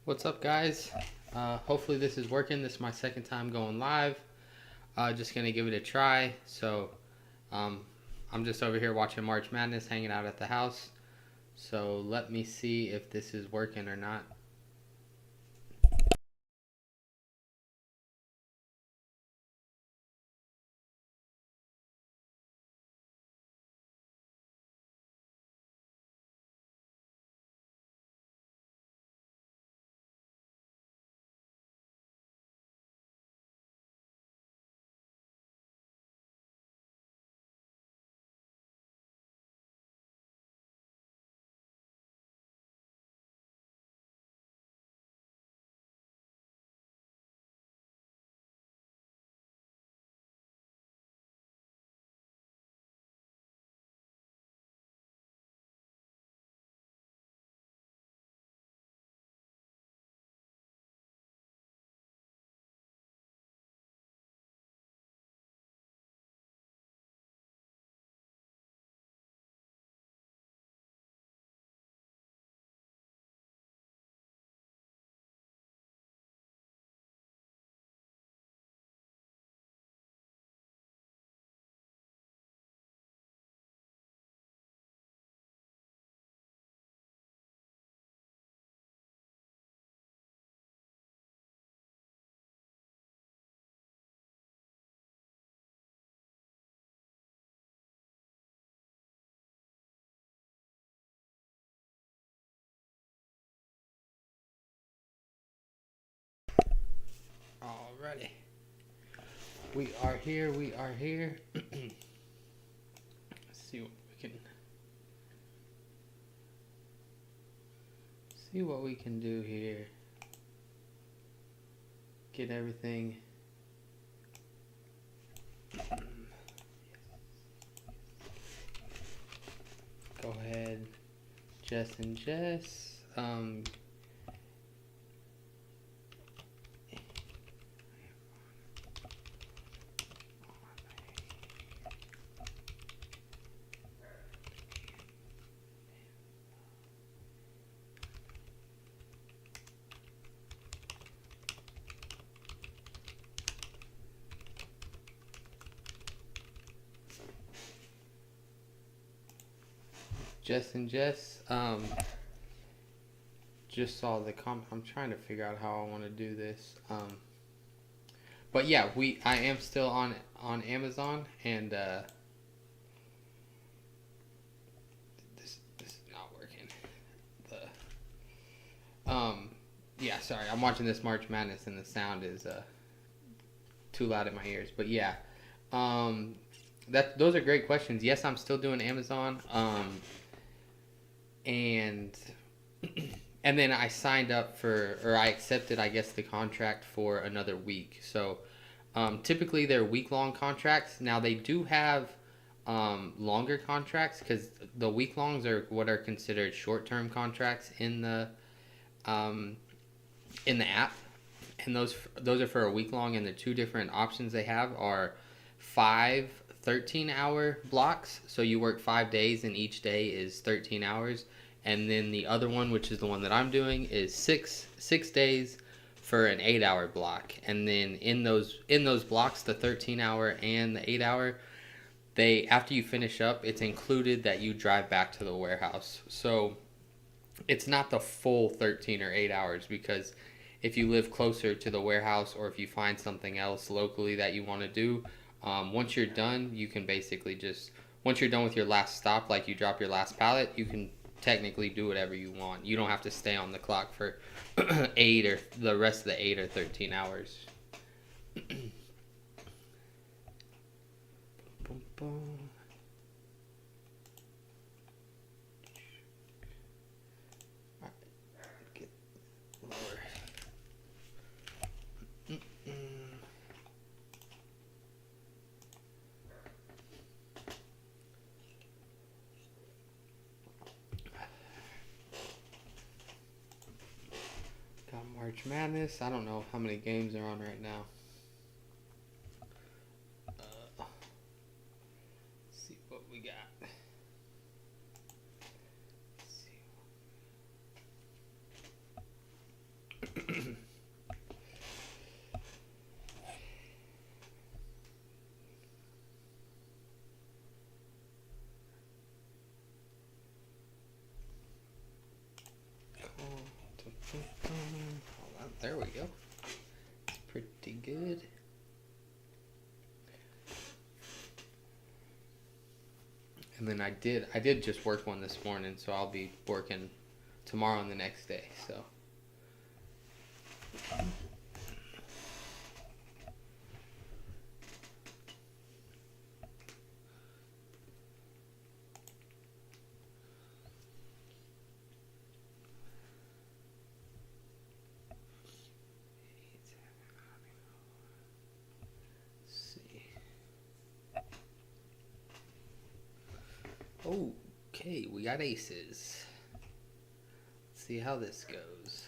What's up, guys? Hopefully this is working. This is my second time going live. Just gonna give it a try. Um, I'm just over here watching March Madness, hanging out at the house. So let me see if this is working or not. Alrighty, we are here. We are here. Let's see what we can do here. Get everything. Go ahead, Jess and Jess. Jess and Jess. Just saw the comment. I'm trying to figure out how I want to do this. But yeah, I am still on Amazon, and this is not working. Yeah, sorry, I'm watching this March Madness, and the sound is too loud in my ears. But yeah, those are great questions. Yes, I'm still doing Amazon. And and then I signed up or I accepted, I guess, the contract for another week. So typically they're week long contracts. Now they do have longer contracts because the week longs are what are considered short term contracts um, in the app, and those are for a week long. And the two different options they have are five 13-hour blocks. So you work 5 days, and each day is 13 hours. And then the other one, which is the one that I'm doing, is six days for an 8-hour block. And then in those blocks, the 13-hour and the 8-hour, they after you finish up, it's included that you drive back to the warehouse. So it's not the full 13 or 8 hours, because if you live closer to the warehouse, or if you find something else locally that you want to do, once you're done, you can basically just, once you're done with your last stop, like you drop your last pallet, you can technically do whatever you want. You don't have to stay on the clock for 8 or the rest of the 8 or 13 hours. Boom, boom. All right, get lower. Got March Madness. I don't know how many games are on right now. Let's see what we got. Let's see. there we go. It's pretty good. And then I did just work one this morning, so I'll be working tomorrow and the next day. So. Okay, we got aces. Let's see how this goes.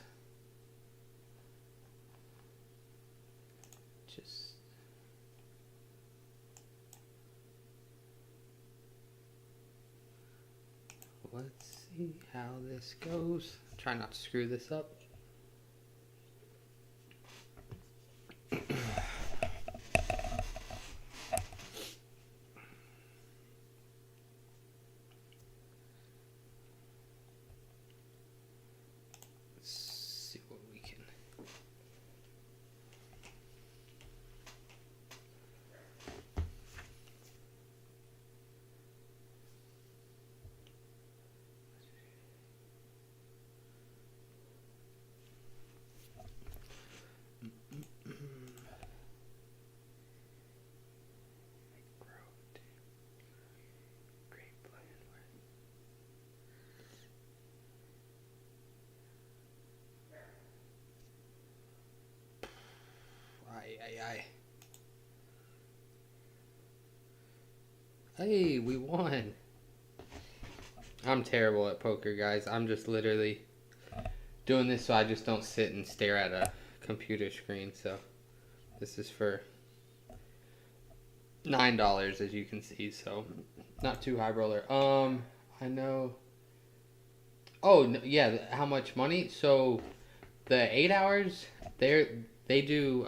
Just let's see how this goes. Try not to screw this up. Hey, we won. I'm terrible at poker, guys. I'm just literally doing this so I just don't sit and stare at a computer screen. So this is for $9, as you can see. So not too high roller. I know. Oh yeah, how much money? So the 8 hours, they do.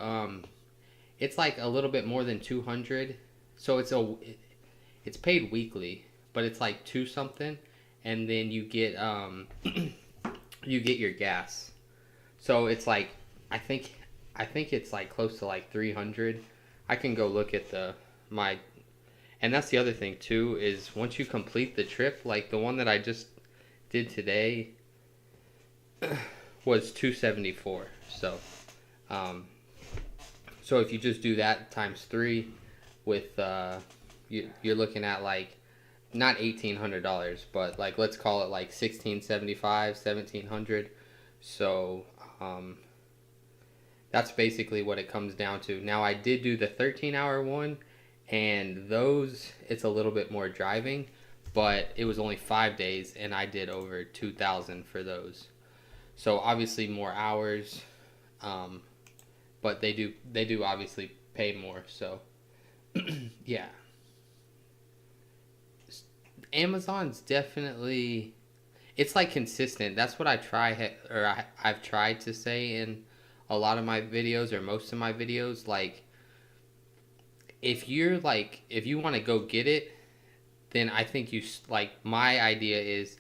It's like a little bit more than 200. So it's paid weekly, but it's like 2 something, and then you get you get your gas. So it's like I think it's like close to like 300. I can go look at my, and that's the other thing too, is once you complete the trip, like the one that I just did today was 274. So so if you just do that times 3 with you're looking at like not $1,800, but like let's call it like 1,675, 1,700. So that's basically what it comes down to. Now I did do the 13-hour one, and those it's a little bit more driving, but it was only 5 days, and I did over 2,000 for those. So obviously more hours, but they do obviously pay more. So yeah. Amazon's definitely, it's like consistent. That's what I've tried to say in a lot of my videos, or most of my videos. Like if you want to go get it, then I think like my idea is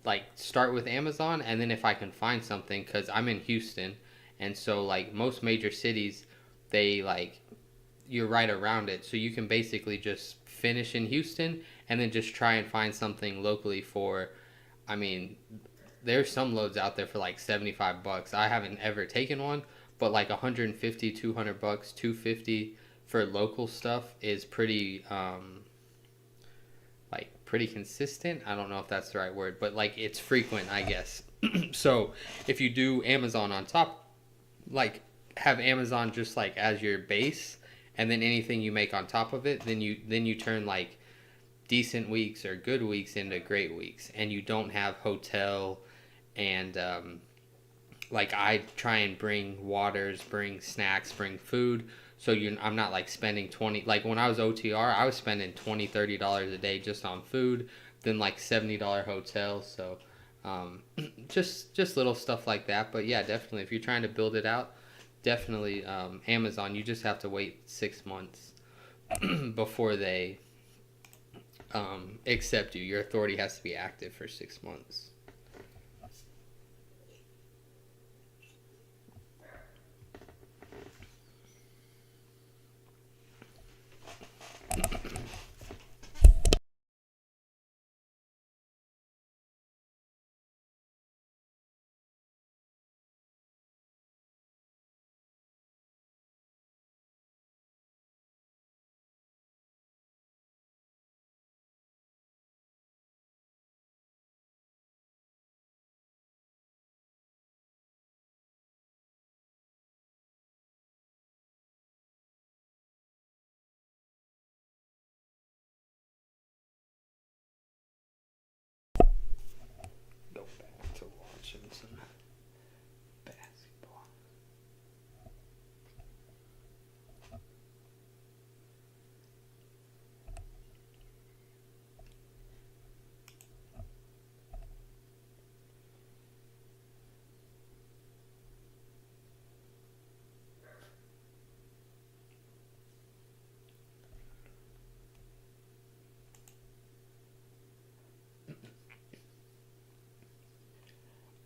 like start with Amazon, and then if I can find something, because I'm in Houston, and so like most major cities, they like you're right around it, so you can basically just finish in Houston and then just try and find something locally for, I mean, there's some loads out there for like $75. I haven't ever taken one, but like 150, $200, 250 for local stuff is pretty like pretty consistent. I don't know if that's the right word, but like it's frequent, I guess. So if you do Amazon on top, like have Amazon just like as your base, and then anything you make on top of it, then you turn like decent weeks or good weeks into great weeks, and you don't have hotel and like I try and bring waters, bring snacks, bring food, so I'm not like spending 20, like when I was OTR I was spending $20-$30 a day just on food, then like $70 hotel. So just little stuff like that. But yeah, definitely if you're trying to build it out, definitely Amazon. You just have to wait 6 months before they accept you. Your authority has to be active for 6 months.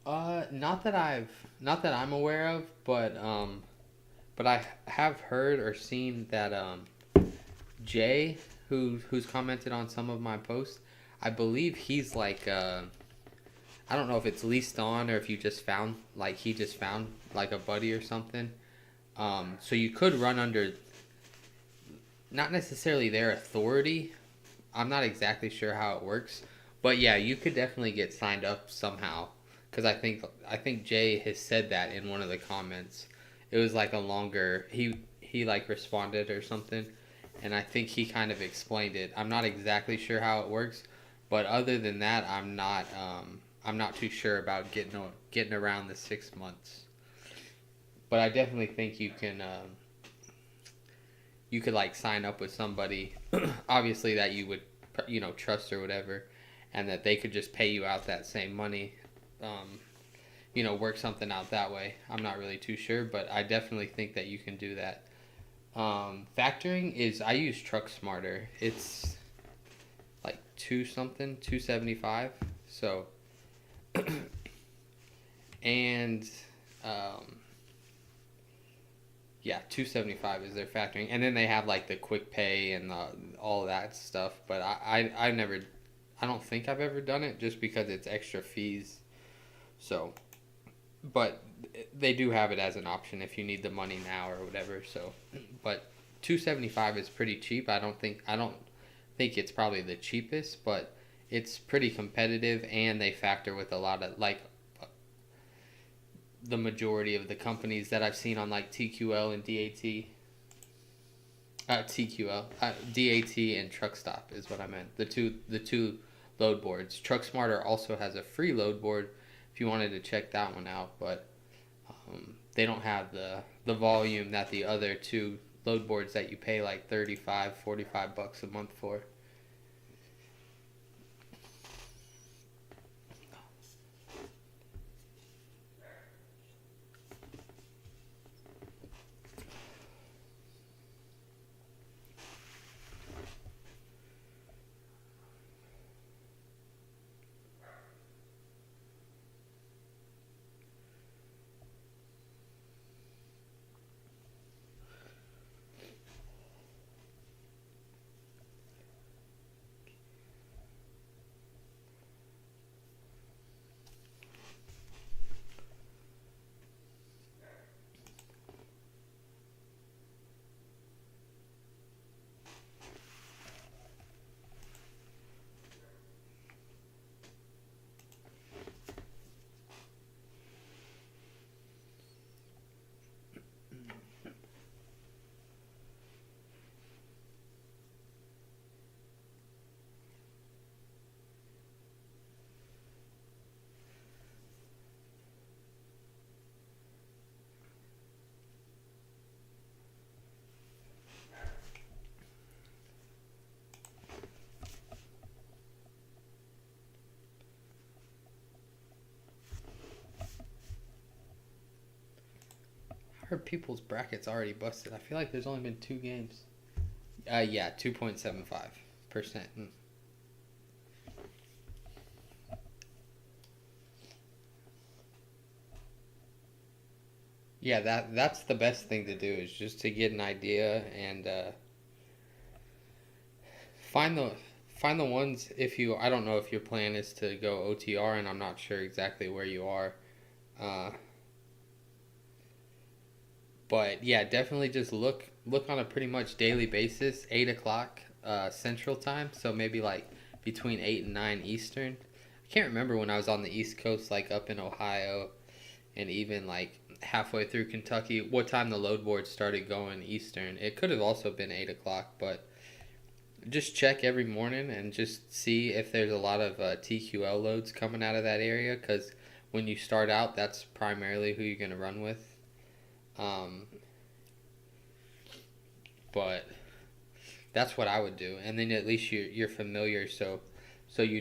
not that I'm aware of, but I have heard or seen that Jay, who's commented on some of my posts, I believe he's like I don't know if it's leased on or if you just found like he just found like a buddy or something. So you could run under not necessarily their authority. I'm not exactly sure how it works, but yeah, you could definitely get signed up somehow. Because I think Jay has said that in one of the comments. It was like a longer he like responded or something, and I think he kind of explained it. I'm not exactly sure how it works, but other than that, I'm not too sure about getting around the 6 months. But I definitely think you could like sign up with somebody, obviously that you would trust or whatever, and that they could just pay you out that same money. Um, work something out that way. I'm not really too sure, but I definitely think that you can do that. Factoring is I use Truck Smarter. It's like 275. So and um, yeah, 275 is their factoring, and then they have like the quick pay and all that stuff. But I don't think I've ever done it just because it's extra fees. So, but they do have it as an option if you need the money now or whatever. So, but 275 is pretty cheap. I don't think it's probably the cheapest, but it's pretty competitive, and they factor with a lot of like the majority of the companies that I've seen on like TQL and DAT. TQL, DAT, and Truck Stop is what I meant. The two load boards. Truck Smarter also has a free load board if you wanted to check that one out, but they don't have the volume that the other two load boards that you pay like 35, $45 a month for. I heard people's brackets already busted. I feel like there's only been 2 games. Yeah, 2.75%. Yeah, that's the best thing to do is just to get an idea and find the find the ones if you I don't know if your plan is to go OTR, and I'm not sure exactly where you are. Uh, but yeah, definitely just look on a pretty much daily basis, 8 o'clock Central Time, so maybe like between 8 and 9 Eastern. I can't remember when I was on the East Coast, like up in Ohio, and even like halfway through Kentucky, what time the load board started going Eastern. It could have also been 8 o'clock, but just check every morning and just see if there's a lot of TQL loads coming out of that area, because when you start out, that's primarily who you're going to run with. Um, but that's what I would do, and then at least you're familiar, so you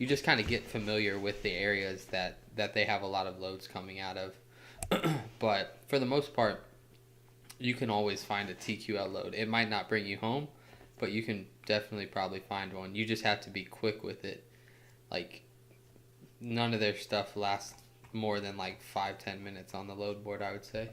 just kind of get familiar with the areas that they have a lot of loads coming out of. But for the most part, you can always find a TQL load. It might not bring you home, but you can definitely probably find one. You just have to be quick with it. Like none of their stuff lasts more than like 5-10 minutes on the load board, I would say.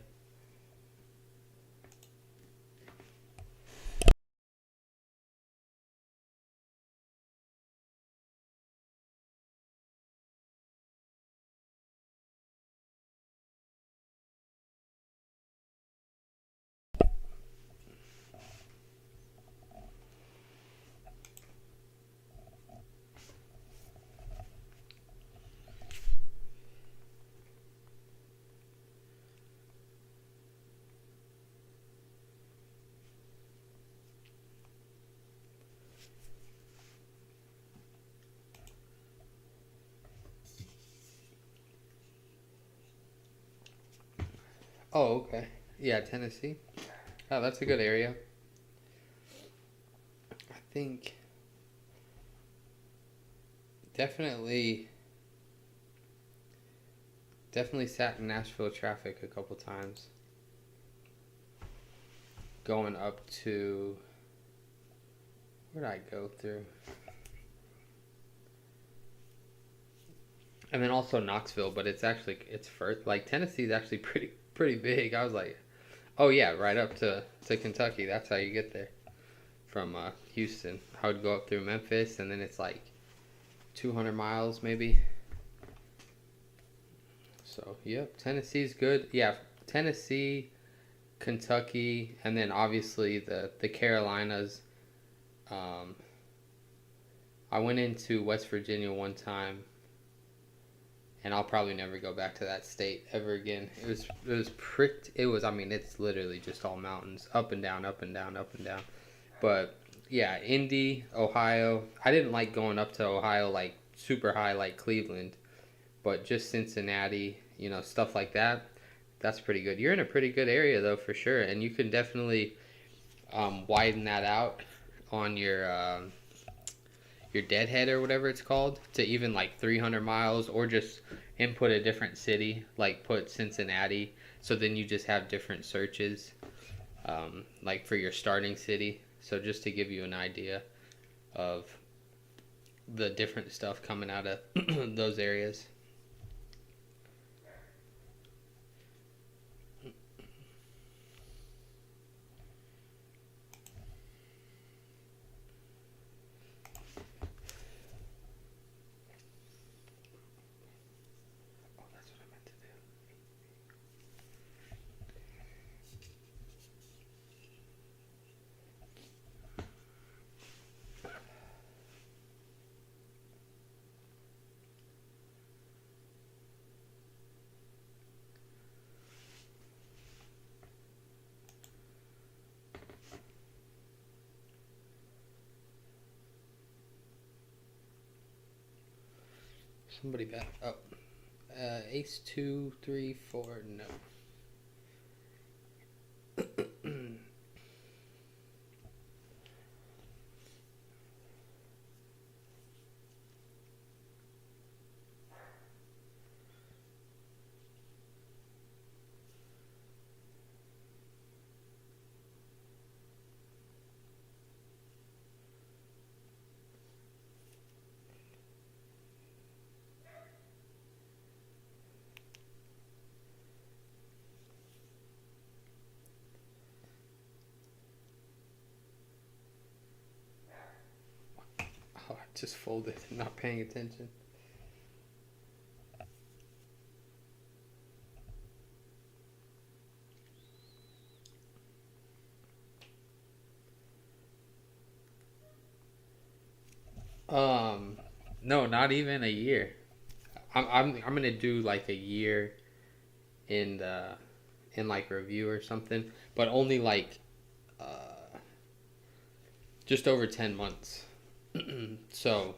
Oh, okay. Yeah, Tennessee. Oh, that's a good area. I think definitely definitely sat in Nashville traffic a couple times going up to, where did I go through? And then also Knoxville, but it's first, like Tennessee's actually pretty big. I was like, oh yeah, right up to Kentucky. That's how you get there from Houston. I would go up through Memphis, and then it's like 200 miles maybe. So yep, Tennessee's good. Yeah, Tennessee, Kentucky, and then obviously the Carolinas. Um, I went into West Virginia one time, and I'll probably never go back to that state ever again. I mean, it's literally just all mountains, up and down, up and down, up and down. But yeah, Indy, Ohio. I didn't like going up to Ohio like super high like Cleveland, but just Cincinnati, stuff like that. That's pretty good. You're in a pretty good area though, for sure, and you can definitely widen that out on your deadhead or whatever it's called to even like 300 miles, or just input a different city, like put Cincinnati, so then you just have different searches, like for your starting city. So just to give you an idea of the different stuff coming out of those areas. Oh, that's what I meant to do. Somebody back up. Ace 2 3 4. No. Oh, I just folded, not paying attention. Um, no, not even a year. I'm gonna do like a year in the in like review or something, but only like uh just over 10 months. So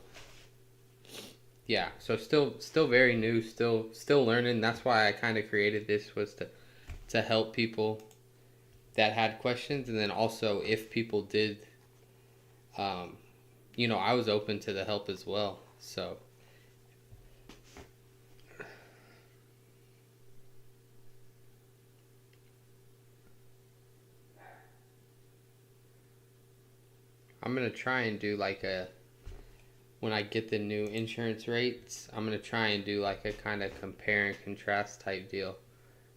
yeah, so still very new, still learning. That's why I kind of created this, was to help people that had questions, and then also if people did, um, I was open to the help as well. So I'm gonna try and do like a when I get the new insurance rates, I'm gonna try and do like a kind of compare and contrast type deal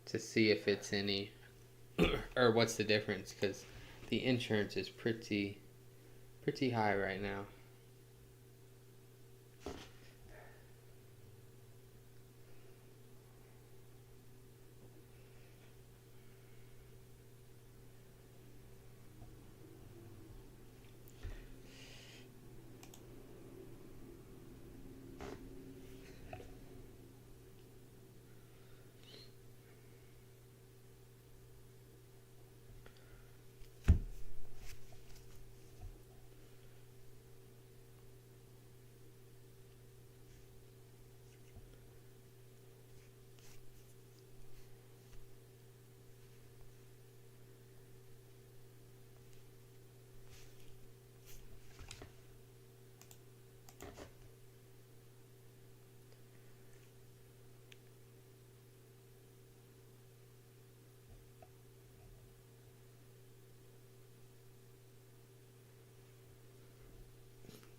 to see if it's any or what's the difference, because the insurance is pretty high right now.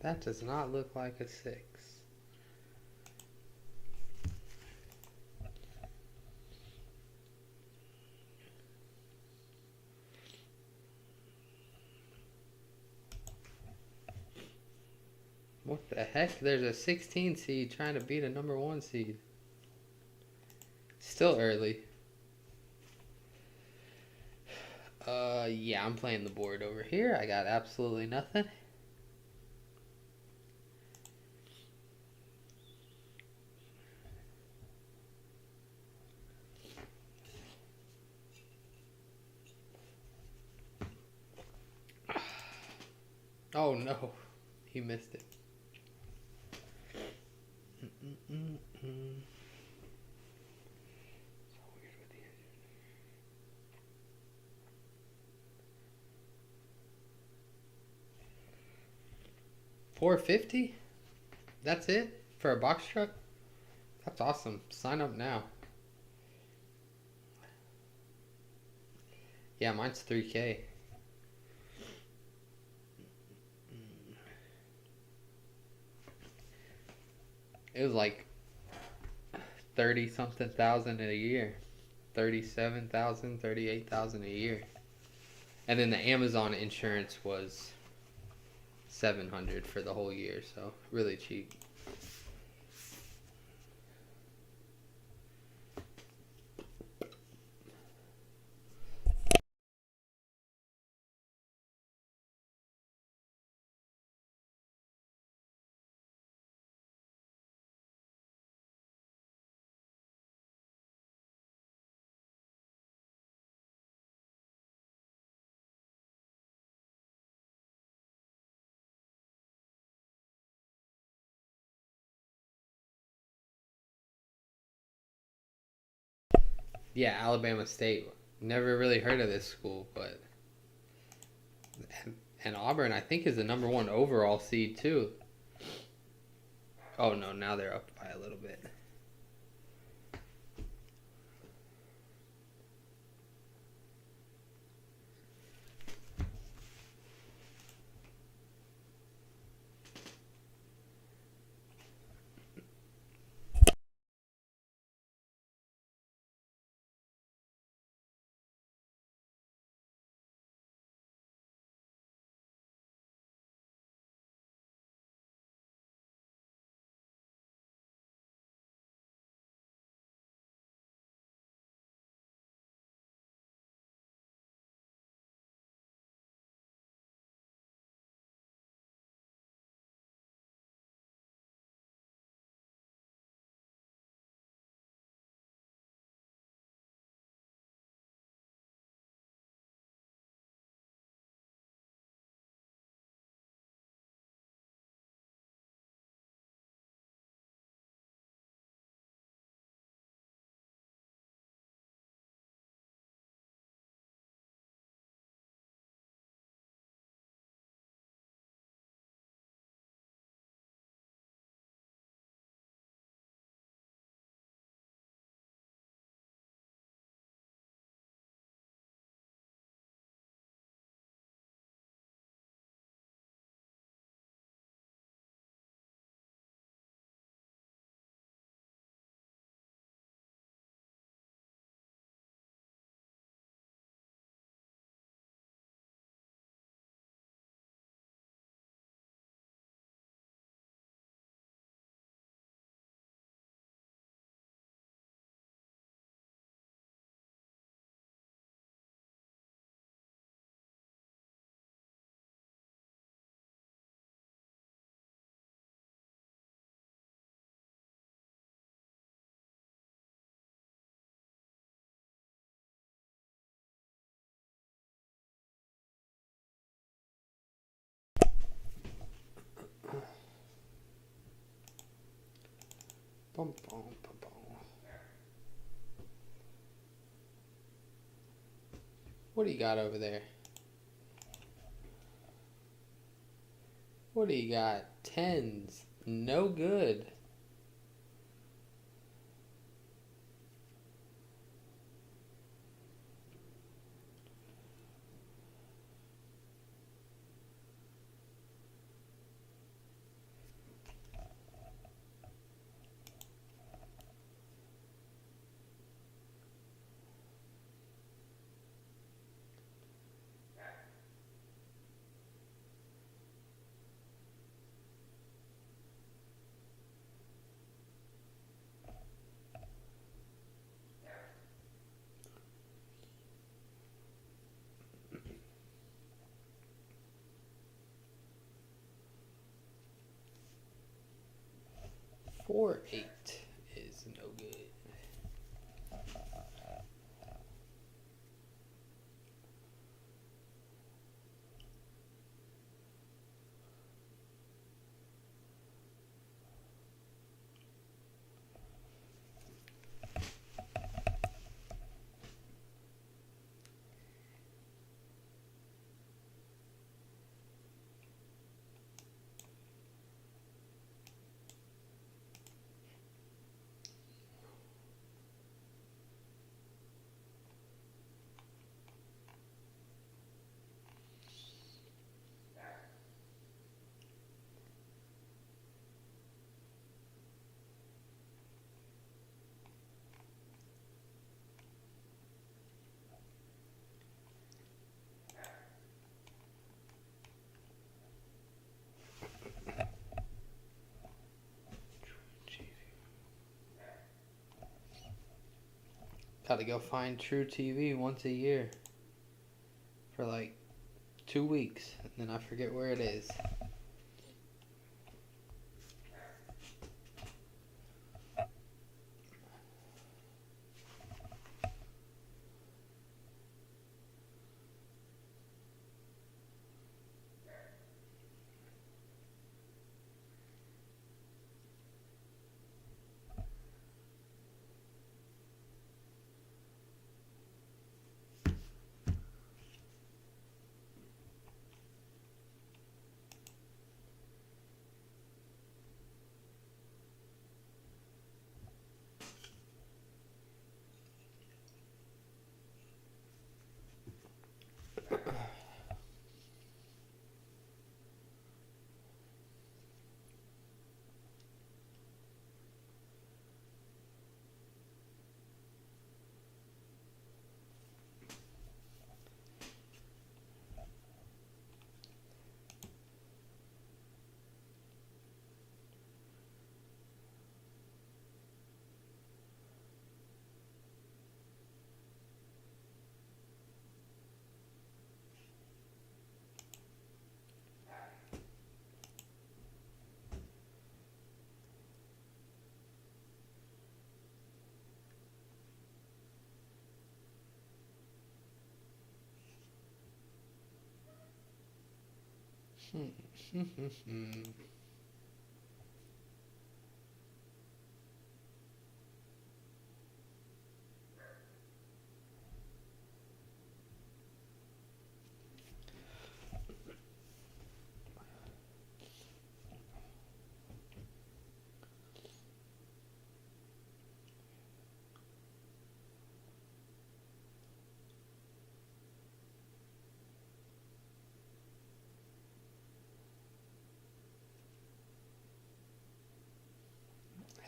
That does not look like a 6. What the heck? There's a 16 seed trying to beat a number 1 seed. Still early. Yeah, I'm playing the board over here. I got absolutely nothing. Oh no, he missed it. Mm-mm-mm-mm. 450? That's it for a box truck? That's awesome. Sign up now. Yeah, mine's 3K. It was like 30 something thousand a year. 37,000, 38,000 a year. And then the Amazon insurance was 700 for the whole year, so really cheap. Yeah, Alabama State. Never really heard of this school, but and Auburn I think is the number 1 overall seed too. Oh no, now they're up by a little bit. Bum, bum, bum, bum. What do you got over there? What do you got? Tens. No good. Four eight is no good. Gotta go find True TV once a year for like 2 weeks, and then I forget where it is.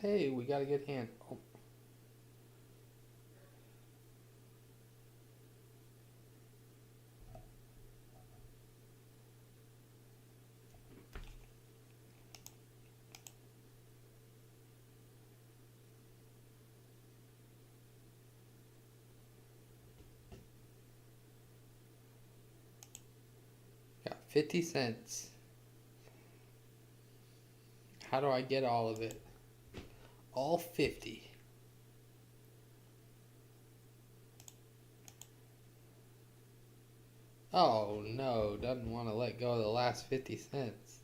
Hey, we got a good hand. Oh. Got 50 cents. How do I get all of it? All 50. Oh no, doesn't want to let go of the last 50 cents.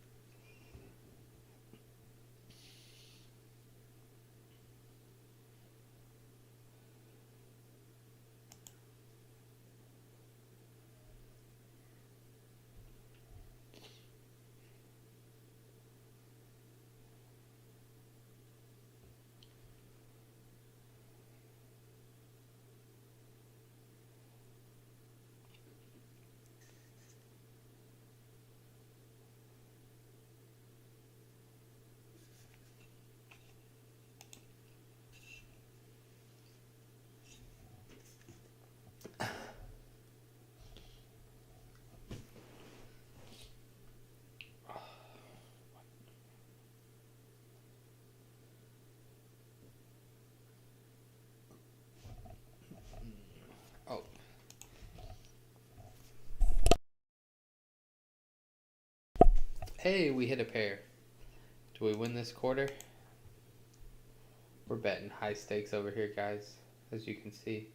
Hey, we hit a pair. Do we win this quarter? We're betting high stakes over here, guys, as you can see.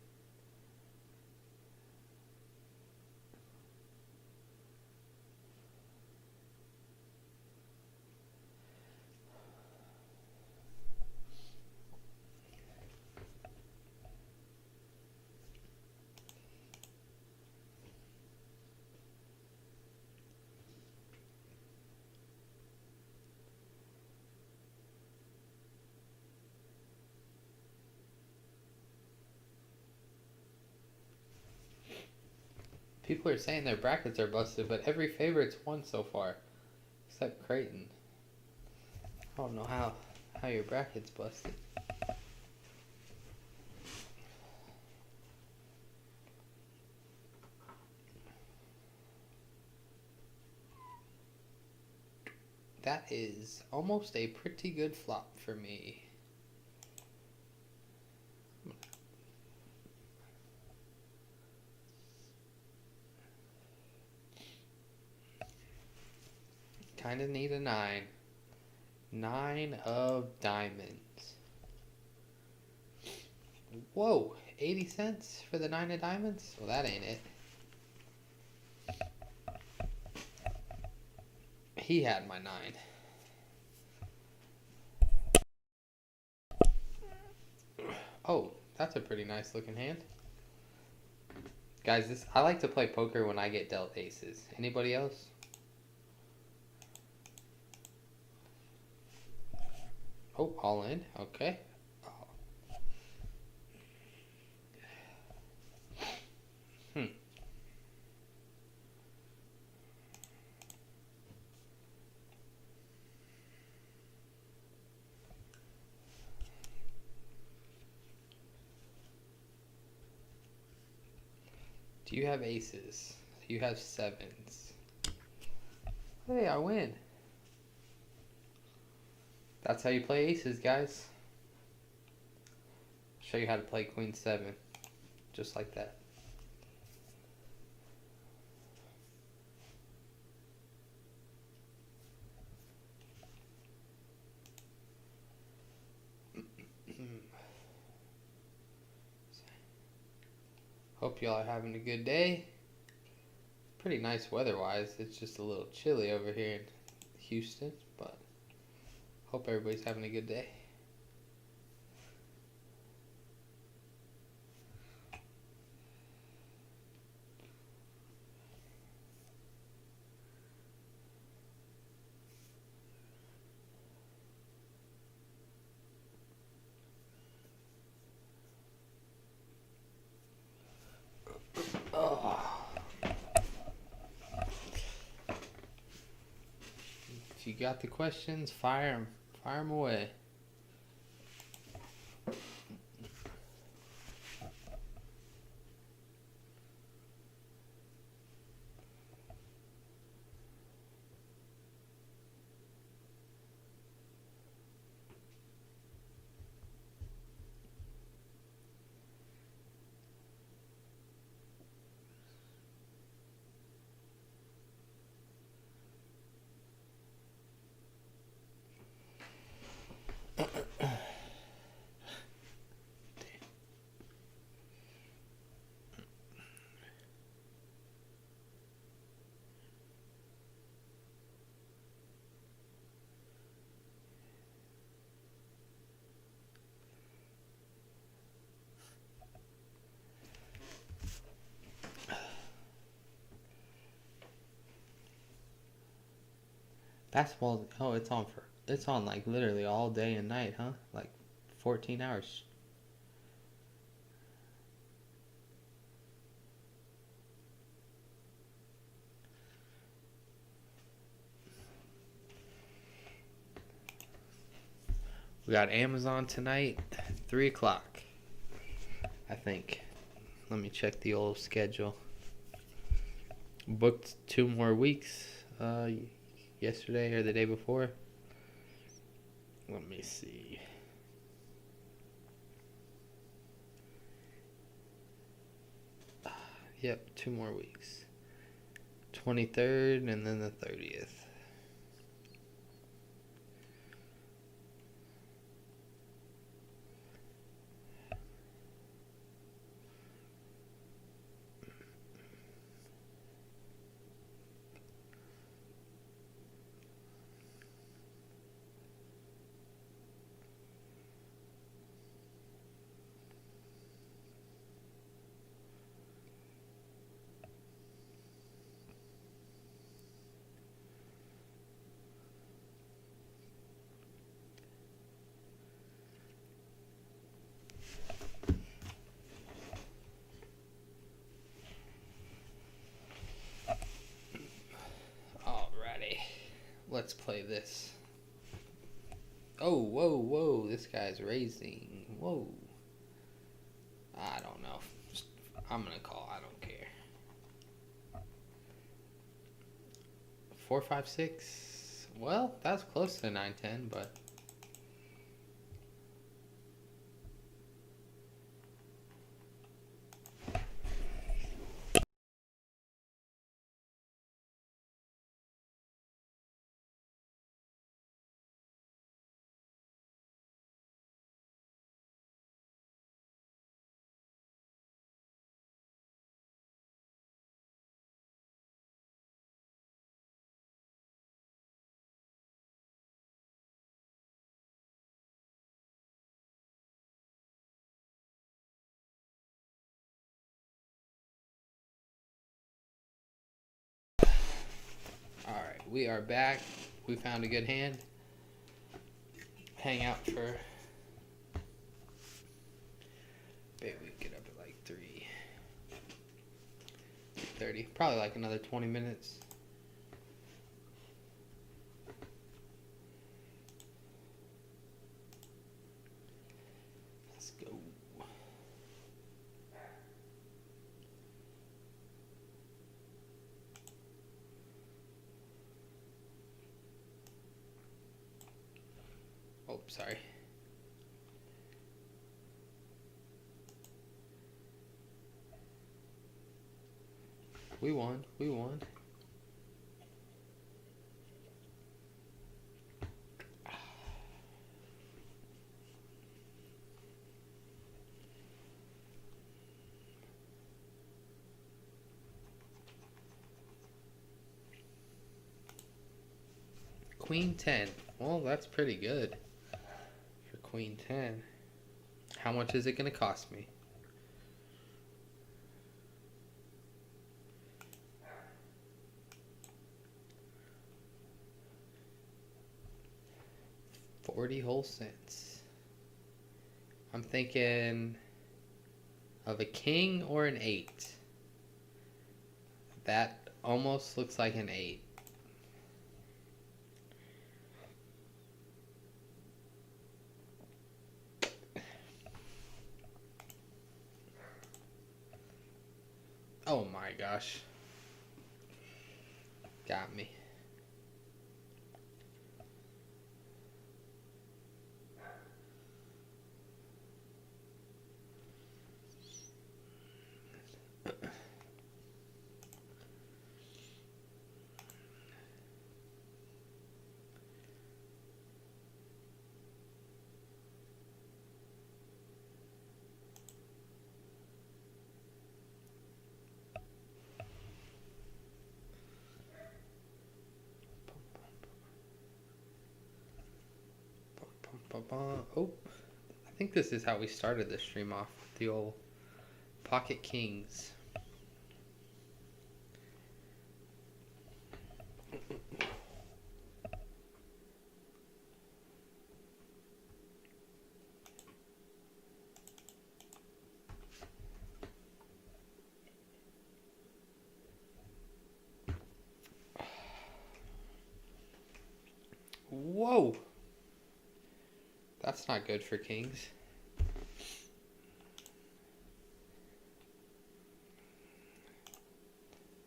People are saying their brackets are busted, but every favorite's won so far, except Creighton. I don't know how your bracket's busted. That is almost a pretty good flop for me. Kind of need a 9. 9 of diamonds. Whoa, 80 cents for the 9 of diamonds? Well, that ain't it. He had my 9. Oh, that's a pretty nice looking hand. Guys, I like to play poker when I get dealt aces. Anybody else? Oh, all in. Okay. Do you have aces? You have 7s. Hey, I win. That's how you play aces, guys. I'll show you how to play queen 7. Just like that. Hope y'all are having a good day. Pretty nice weather-wise. It's just a little chilly over here in Houston, but hope everybody's having a good day. Oh. If you got the questions, fire them. Fire them away. Basketball, oh, it's on like literally all day and night, huh? Like 14 hours. We got Amazon tonight, 3 o'clock, I think. Let me check the old schedule. Booked 2 more weeks, yesterday or the day before. Let me see. Yep, 2 more weeks. 23rd and then the 30th. this. Oh, whoa, whoa. This guy's raising. Whoa. I don't know. I'm going to call. I don't care. 4, 5, 6. Well, that's close to 9, 10, but... Alright, we are back. We found a good hand. Hang out for... Maybe we get up at like 3:30. Probably like another 20 minutes. Let's go. Oh, sorry. We won. We won. Queen 10. Well, that's pretty good for Queen 10. How much is it going to cost me? $40 whole cents. I'm thinking of a king or an 8. That almost looks like an 8. Oh my gosh. Got me. Oh, I think this is how we started the stream off with the old Pocket Kings. Whoa! That's not good for kings.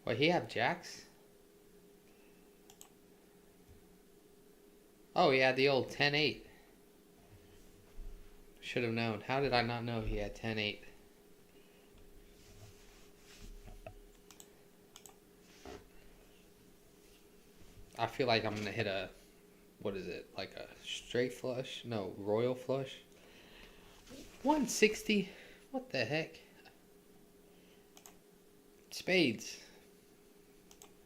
Wait, he have jacks? Oh, yeah, the old 10-8. Should have known. How did I not know he had 10-8? I feel like I'm going to hit a... What is it? Like a straight flush? No, royal flush? 160? What the heck? Spades.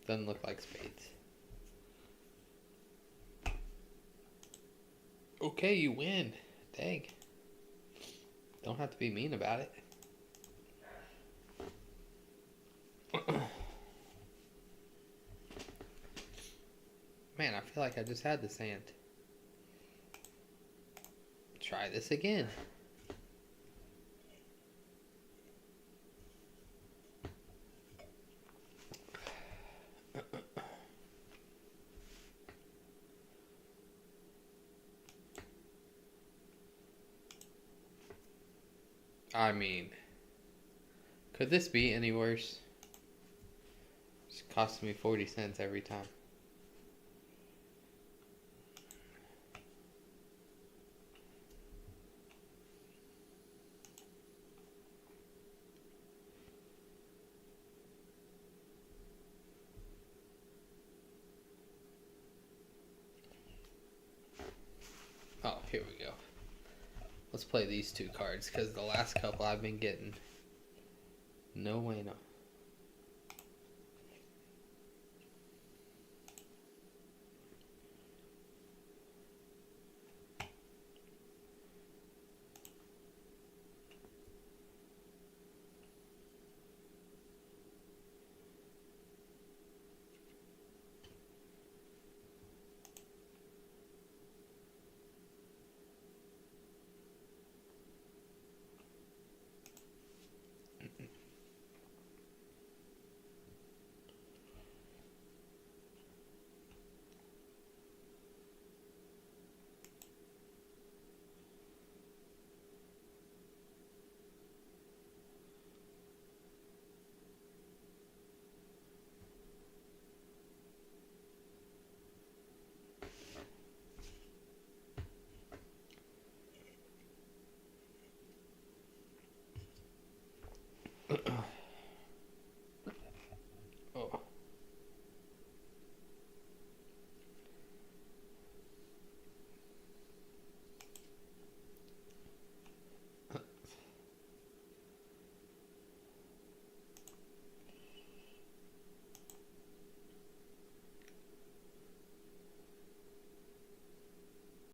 Doesn't look like spades. Okay, you win. Dang. Don't have to be mean about it. Man, I feel like I just had this hand. Try this again. I mean, could this be any worse? It's costing me 40 cents every time. Oh, here we go. Let's play these two cards because the last couple I've been getting. No way, no.